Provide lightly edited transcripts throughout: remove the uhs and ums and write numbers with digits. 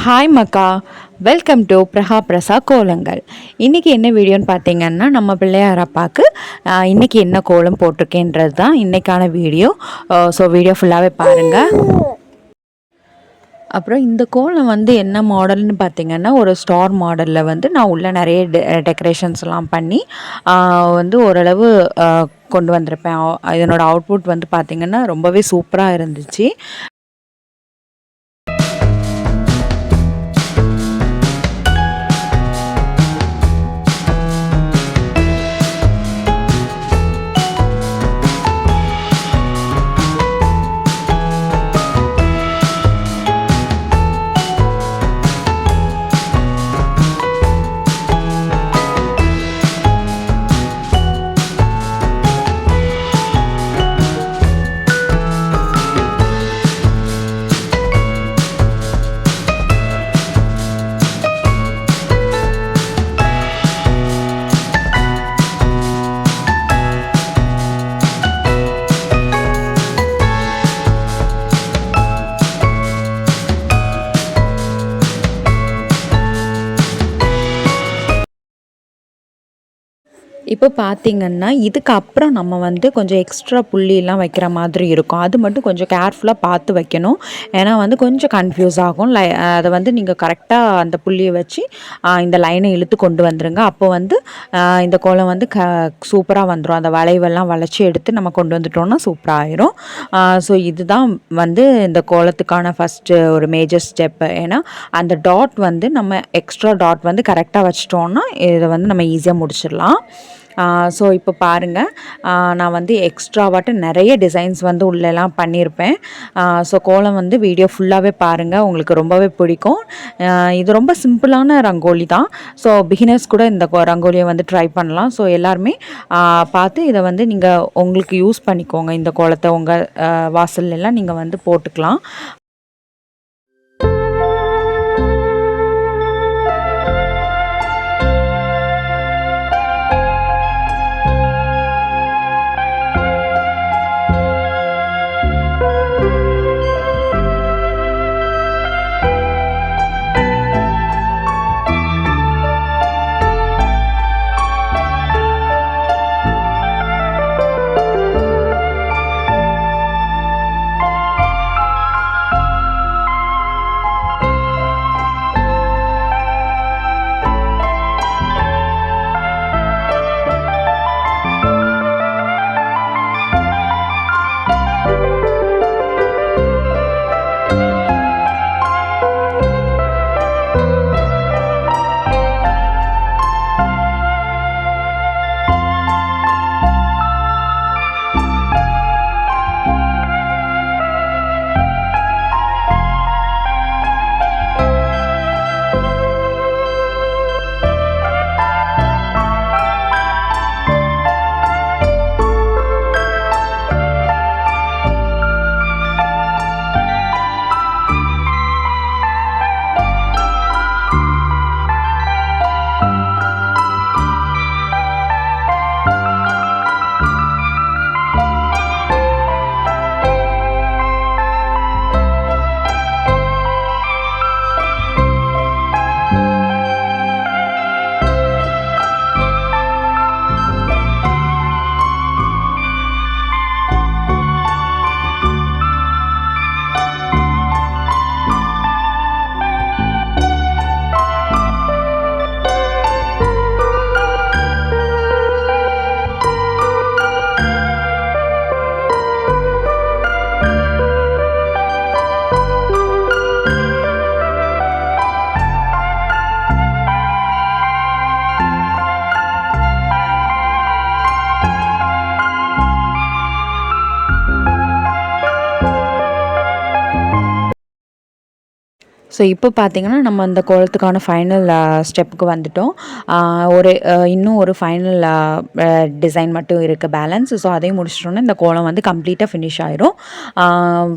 Hi மக்கா, welcome to பிரஹா பிரசா கோலங்கள். இன்றைக்கி என்ன வீடியோன்னு பார்த்தீங்கன்னா, நம்ம பிள்ளையார் அப்பாவுக்கு இன்றைக்கி என்ன கோலம் போட்டிருக்கேன்றது தான் இன்றைக்கான வீடியோ. ஸோ வீடியோ ஃபுல்லாகவே பாருங்கள். அப்புறம் இந்த கோலம் வந்து என்ன மாடல்னு பார்த்தீங்கன்னா, ஒரு ஸ்டார் மாடலில் வந்து நான் உள்ள நிறைய டெக்கரேஷன்ஸ்லாம் பண்ணி வந்து ஓரளவு கொண்டு வந்திருப்பேன். இதனோட அவுட்புட் வந்து பார்த்திங்கன்னா ரொம்பவே சூப்பராக இருந்துச்சு. இப்போ பார்த்திங்கன்னா இதுக்கப்புறம் நம்ம வந்து கொஞ்சம் எக்ஸ்ட்ரா புள்ளியெல்லாம் வைக்கிற மாதிரி இருக்கும். அது மட்டும் கொஞ்சம் கேர்ஃபுல்லாக பார்த்து வைக்கணும். ஏன்னா வந்து கொஞ்சம் கன்ஃபியூஸ் ஆகும். அதை வந்து நீங்கள் கரெக்டாக அந்த புள்ளியை வச்சு இந்த லைனை இழுத்து கொண்டு வந்துடுங்க. அப்போ வந்து இந்த கோலம் வந்து சூப்பராக வந்துடும். அந்த வளைவெல்லாம் வளைச்சி எடுத்து நம்ம கொண்டு வந்துட்டோம்னா சூப்பராக ஆயிரும். ஸோ இதுதான் வந்து இந்த கோலத்துக்கான ஃபஸ்ட்டு ஒரு மேஜர் ஸ்டெப்பு. ஏன்னா அந்த டாட் வந்து நம்ம எக்ஸ்ட்ரா டாட் வந்து கரெக்டாக வச்சிட்டோம்னா இதை வந்து நம்ம ஈஸியாக முடிச்சிடலாம். ஸோ இப்போ பாருங்கள், நான் வந்து எக்ஸ்ட்ராவாட்டு நிறைய டிசைன்ஸ் வந்து உள்ளெல்லாம் பண்ணியிருப்பேன். ஸோ கோலம் வந்து வீடியோ ஃபுல்லாகவே பாருங்கள், உங்களுக்கு ரொம்பவே பிடிக்கும். இது ரொம்ப சிம்பிளான ரங்கோலி தான். ஸோ பிகினர்ஸ் கூட இந்த ரங்கோலியை வந்து ட்ரை பண்ணலாம். ஸோ எல்லாருமே பார்த்து இதை வந்து நீங்கள் உங்களுக்கு யூஸ் பண்ணிக்கோங்க. இந்த கோலத்தை உங்கள் வாசல்லாம் நீங்கள் வந்து போட்டுக்கலாம். ஸோ இப்போ பார்த்திங்கன்னா நம்ம அந்த கோலத்துக்கான ஃபைனல் ஸ்டெப்புக்கு வந்துட்டோம். இன்னும் ஒரு ஃபைனல் டிசைன் மட்டும் இருக்குது பேலன்ஸ். ஸோ அதையும் முடிச்சிட்டோன்னா இந்த கோலம் வந்து கம்ப்ளீட்டாக ஃபினிஷ் ஆயிரும்.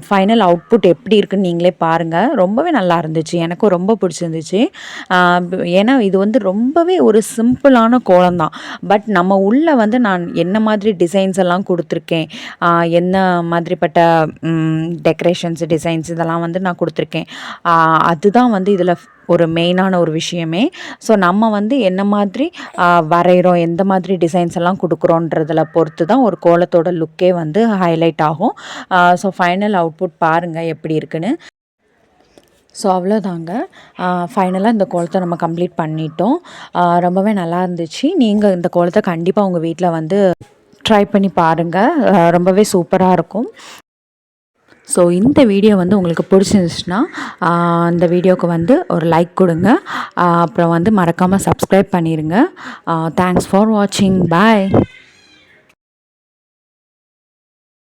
ஃபைனல் அவுட்புட் எப்படி இருக்குன்னு நீங்களே பாருங்கள். ரொம்பவே நல்லா இருந்துச்சு, எனக்கும் ரொம்ப பிடிச்சிருந்துச்சு. ஏன்னா இது வந்து ரொம்பவே ஒரு சிம்பிளான கோலம் தான். பட் நம்ம உள்ளே வந்து நான் என்ன மாதிரி டிசைன்ஸ் எல்லாம் கொடுத்துருக்கேன், என்ன மாதிரிப்பட்ட டெக்கரேஷன்ஸ் டிசைன்ஸ் இதெல்லாம் வந்து நான் கொடுத்துருக்கேன். அதுதான் வந்து இதில் ஒரு மெயினான ஒரு விஷயமே. ஸோ நம்ம வந்து என்ன மாதிரி வரைகிறோம், எந்த மாதிரி டிசைன்ஸ் எல்லாம் கொடுக்குறோன்றதில் பொறுத்து தான் ஒரு கோலத்தோட லுக்கே வந்து ஹைலைட் ஆகும். ஸோ ஃபைனல் அவுட்புட் பாருங்கள் எப்படி இருக்குன்னு. ஸோ அவ்வளோதாங்க. ஃபைனலாக இந்த கோலத்தை நம்ம கம்ப்ளீட் பண்ணிட்டோம். ரொம்பவே நல்லா இருந்துச்சு. நீங்கள் இந்த கோலத்தை கண்டிப்பாக உங்கள் வீட்டில் வந்து ட்ரை பண்ணி பாருங்கள். ரொம்பவே சூப்பராக இருக்கும். ஸோ இந்த வீடியோ வந்து உங்களுக்கு பிடிச்சிருந்துச்சுன்னா இந்த வீடியோவுக்கு வந்து ஒரு லைக் கொடுங்க. அப்புறம் வந்து மறக்காமல் சப்ஸ்கிரைப் பண்ணிடுங்க. தேங்க்ஸ் ஃபார் வாட்சிங். பாய்.